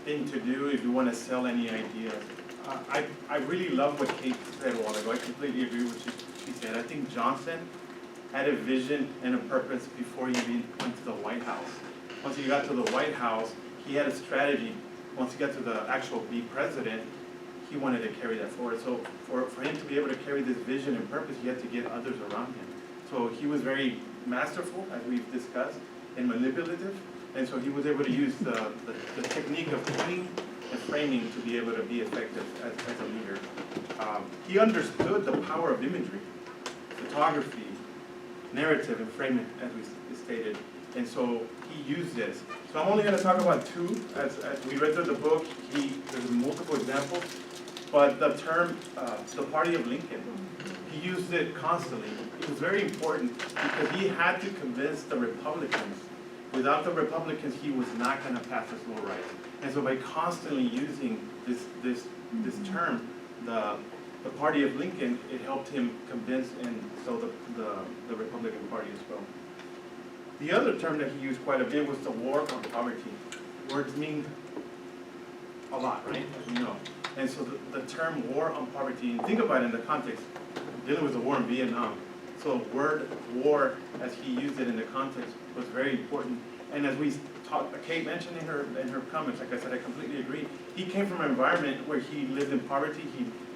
thing to do if you want to sell any ideas. I really love what Kate said a while ago. I completely agree with what she said. I think Johnson had a vision and a purpose before he even went to the White House. Once he got to the White House, he had a strategy. Once he got to the actual be president, he wanted to carry that forward. So for him to be able to carry this vision and purpose, he had to get others around him. So he was very masterful, as we've discussed, and manipulative. And so he was able to use the technique of pointing and framing to be able to be effective as a leader. He understood the power of imagery, photography, narrative, and framing, as we stated. And so he used this. So I'm only going to talk about two. As we read through the book, there's multiple examples. But the term, the party of Lincoln, he used it constantly. It was very important because he had to convince the Republicans. Without the Republicans, he was not going to pass the civil rights. And so by constantly using this term, the party of Lincoln, it helped him convince and so the Republican Party as well. The other term that he used quite a bit was the war on poverty. Words mean a lot, right? As we know. And so the term war on poverty, and think about it in the context, dealing with the war in Vietnam. So the word war, as he used it in the context, was very important. And as we talked, Kate mentioned in her comments, like I said, I completely agree. He came from an environment where he lived in poverty.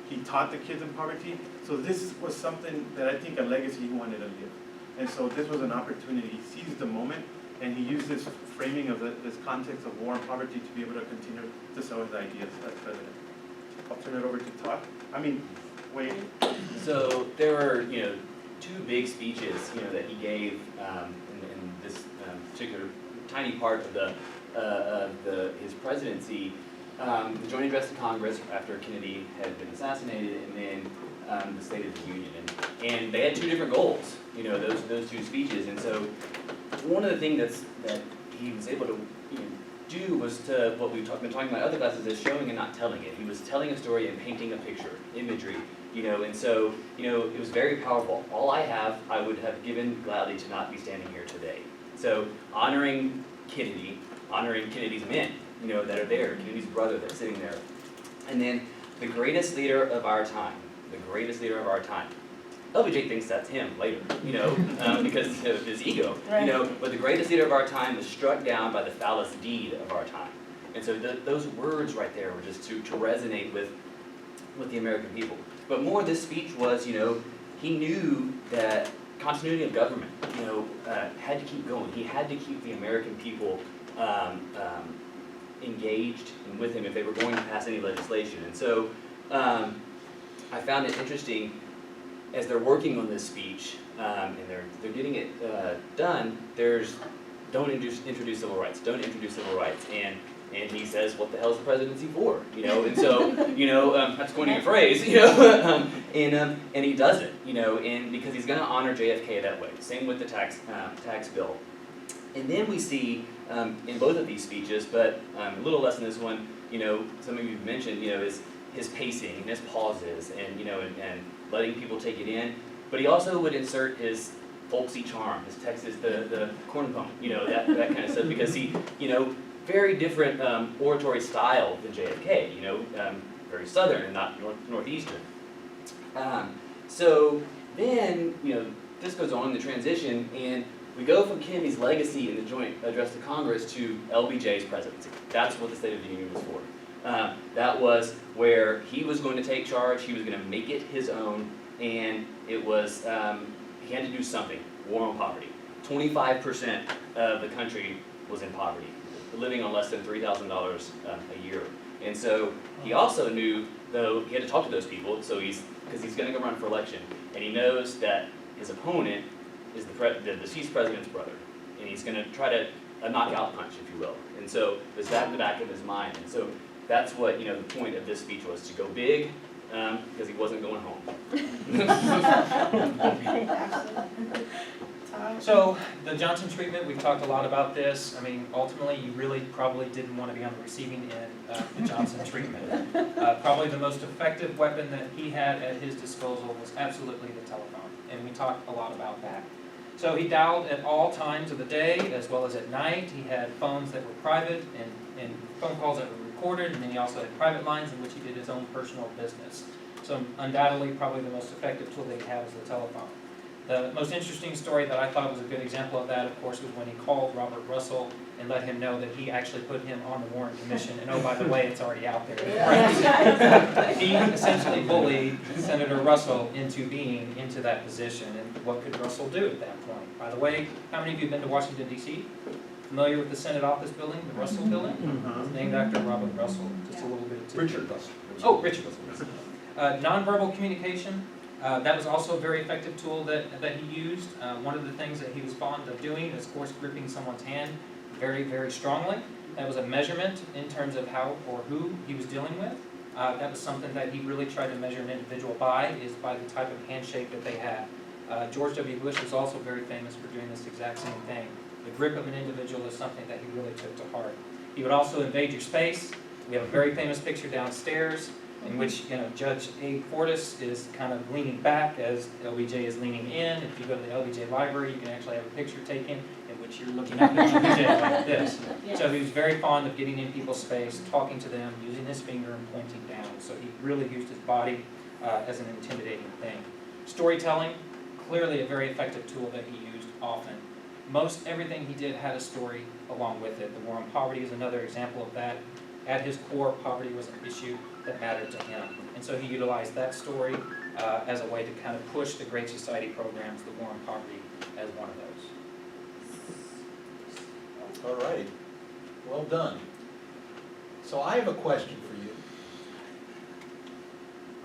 He taught the kids in poverty. So this was something that I think a legacy he wanted to leave. And so this was an opportunity. He seized the moment, and he used this framing of this context of war and poverty to be able to continue to sell his ideas as president. I'll turn it over to Todd. Wait. So there were, two big speeches, that he gave in this particular tiny part of his presidency. The Joint Address to Congress after Kennedy had been assassinated, and then the State of the Union, and they had two different goals. Those two speeches, and so one of the things that he was able to do was to what we've been talking about in other classes is showing and not telling it. He was telling a story and painting a picture, imagery, and so it was very powerful. All I have, I would have given gladly to not be standing here today. So honoring Kennedy, honoring Kennedy's men, that are there, Kennedy's brother that's sitting there, and then the greatest leader of our time, LBJ thinks that's him later, because of his ego, Right. But the greatest leader of our time was struck down by the foulest deed of our time. And so those words right there were just to resonate with the American people. But more this speech was, he knew that continuity of government, had to keep going. He had to keep the American people engaged and with him if they were going to pass any legislation. And so I found it interesting as they're working on this speech and they're getting it done. Don't introduce civil rights. Don't introduce civil rights. And he says, "What the hell is the presidency for?" And so that's coining a phrase. And he does it. And because he's going to honor JFK that way. Same with the tax bill. And then we see in both of these speeches, but a little less in this one. Some of you mentioned, is his pacing and his pauses, and and letting people take it in. But he also would insert his folksy charm, his Texas, the corn pump, that kind of stuff, because he, very different oratory style than JFK, very southern and not northeastern. So then, this goes on in the transition, and we go from Kennedy's legacy in the Joint Address to Congress to LBJ's presidency. That's what the State of the Union was for. That was where he was going to take charge, he was going to make it his own, and it was, he had to do something. War on poverty. 25% of the country was in poverty, living on less than $3,000 a year. And so he also knew, though, he had to talk to those people, so because he's going to go run for election, and he knows that his opponent is the deceased president's brother, and he's going to try to a knockout punch, if you will. And so there's that in the back of his mind. And so that's what the point of this speech was, to go big, because he wasn't going home. So the Johnson treatment, we've talked a lot about this. I mean, ultimately, you really probably didn't want to be on the receiving end of the Johnson treatment. Probably the most effective weapon that he had at his disposal was absolutely the telephone, and we talked a lot about that. So he dialed at all times of the day as well as at night. He had phones that were private and phone calls that were recorded, and then he also had private lines in which he did his own personal business. So undoubtedly, probably the most effective tool they have is the telephone. The most interesting story that I thought was a good example of that, of course, was when he called Robert Russell and let him know that he actually put him on the Warren Commission, and oh, by the way, it's already out there. He essentially bullied Senator Russell into being into that position, and what could Russell do at that point? By the way, how many of you have been to Washington, D.C.? Familiar with the Senate Office Building, the Russell Building? It's named after Robert Russell, just a little bit of Richard Russell. Oh, Richard Russell. Nonverbal communication. That was also a very effective tool that he used. One of the things that he was fond of doing is, of course, gripping someone's hand very, very strongly. That was a measurement in terms of how or who he was dealing with. That was something that he really tried to measure an individual by, is by the type of handshake that they had. George W. Bush was also very famous for doing this exact same thing. The grip of an individual is something that he really took to heart. He would also invade your space. We have a very famous picture downstairs in which, Judge A. Fortas is kind of leaning back as LBJ is leaning in. If you go to the LBJ library, you can actually have a picture taken in which you're looking at LBJ like this. So he was very fond of getting in people's space, talking to them, using his finger and pointing down. So he really used his body as an intimidating thing. Storytelling, clearly a very effective tool that he used often. Most everything he did had a story along with it. The war on poverty is another example of that. At his core, poverty was an issue that mattered to him. And so he utilized that story as a way to kind of push the Great Society programs, the war on poverty, as one of those. All right, well done. So I have a question for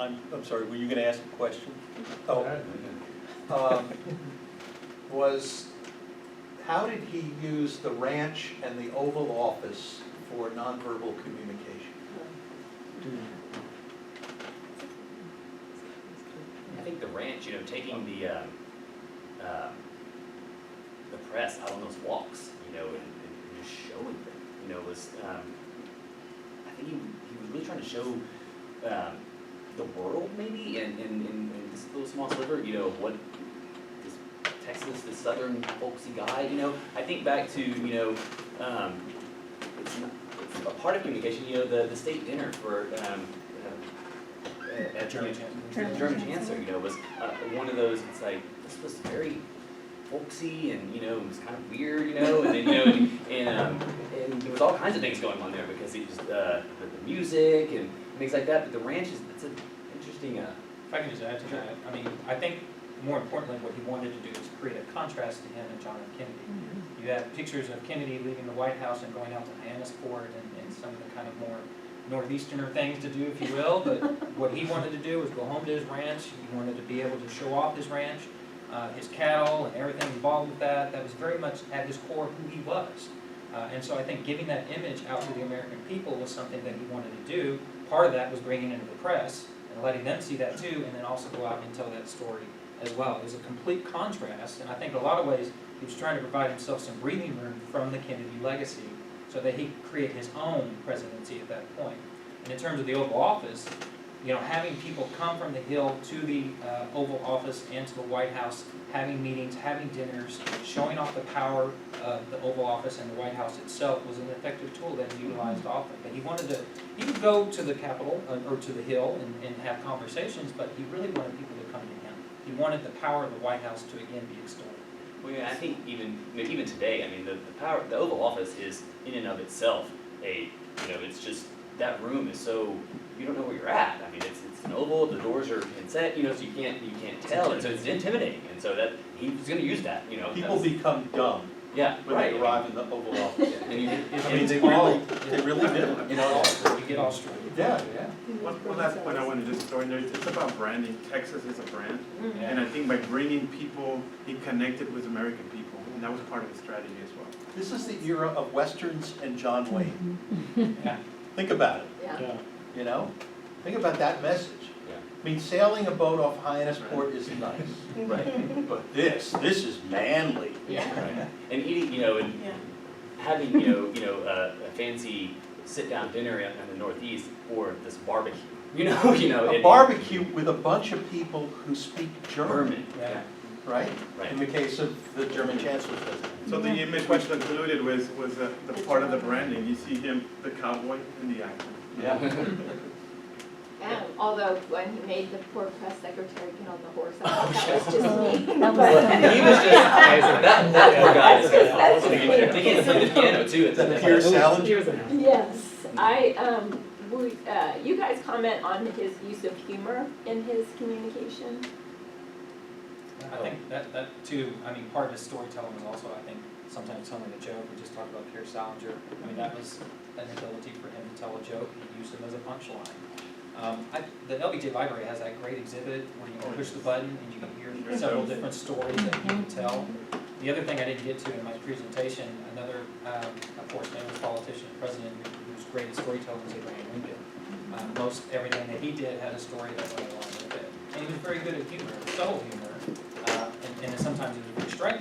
you. I'm sorry, were you gonna ask a question? Oh, how did he use the ranch and the Oval Office for nonverbal communication? I think the ranch, taking the press out on those walks, and just showing them, was, I think he was really trying to show the world maybe, in this little small sliver, what this Texas, this southern folksy guy, I think back to, it's a part of communication, the state dinner for, at German Chancellor, was one of those, it's like, this was very folksy and, it was kind of weird, and then, and there was all kinds of things going on there because it was the music and things like that, but the ranch it's an interesting, If I can just add to that, I think more importantly what he wanted to do was create a contrast to him and John F. Kennedy. You have pictures of Kennedy leaving the White House and going out to Hyannisport and some of the kind of more northeasterner things to do, if you will, but what he wanted to do was go home to his ranch. He wanted to be able to show off his ranch, his cattle and everything involved with that. That was very much at his core who he was. And so I think giving that image out to the American people was something that he wanted to do. Part of that was bringing into the press and letting them see that too, and then also go out and tell that story as well. It was a complete contrast, and I think in a lot of ways he was trying to provide himself some breathing room from the Kennedy legacy so that he could create his own presidency at that point. And in terms of the Oval Office, having people come from the Hill to the Oval Office and to the White House, having meetings, having dinners, showing off the power of the Oval Office and the White House itself was an effective tool that he utilized often. But he would go to the Capitol or to the Hill and have conversations, but he really wanted people to come to him. He wanted the power of the White House to again be extolled. well, I think even today, the power, the Oval Office is in and of itself it's just, that room is so, you don't know where you're at. It's an oval, the doors are inset, so you can't tell, and so it's intimidating, and so that, he was gonna use that, People become dumb yeah, when right. they arrive in the Oval Office. And you, They really do. You get all straight. Yeah. One last point I want to just throw in there, it's about branding. Texas is a brand, and I think by bringing people, he connected with American people, and that was part of his strategy as well. This is the era of Westerns and John Wayne. Yeah. Think about it, Yeah. Think about that message. Yeah. Sailing a boat off Hyannisport is nice, right, but this is manly. Yeah. right. And eating, and Yeah. having, a fancy sit-down dinner in the Northeast or this barbecue, A barbecue with a bunch of people who speak German. Yeah. right? Right. In the case of the German chancellor's visit. So the image which included was the part of the branding. You see him, the cowboy and the actor. Yeah. Although when he made the poor press secretary get on the horse, I thought that was just me. That was- But- He was just, that poor guy is That's They can't play the piano too. Is that Pierce Salinger? Yes, you guys comment on his use of humor in his communication? I think that too, I mean, part of his storytelling was also, I think, sometimes telling a joke. We just talked about Pierce Salinger. I mean, that was an ability for him to tell a joke. He used him as a punchline. The LBJ Library has that great exhibit where you can push the button and you can hear several different stories that he can tell. The other thing I didn't get to in my presentation, another, of course, famous politician and president who was great at storytelling was Abraham Lincoln. Most everything that he did had a story that went along with it. And he was very good at humor, subtle humor, and sometimes it was very striking.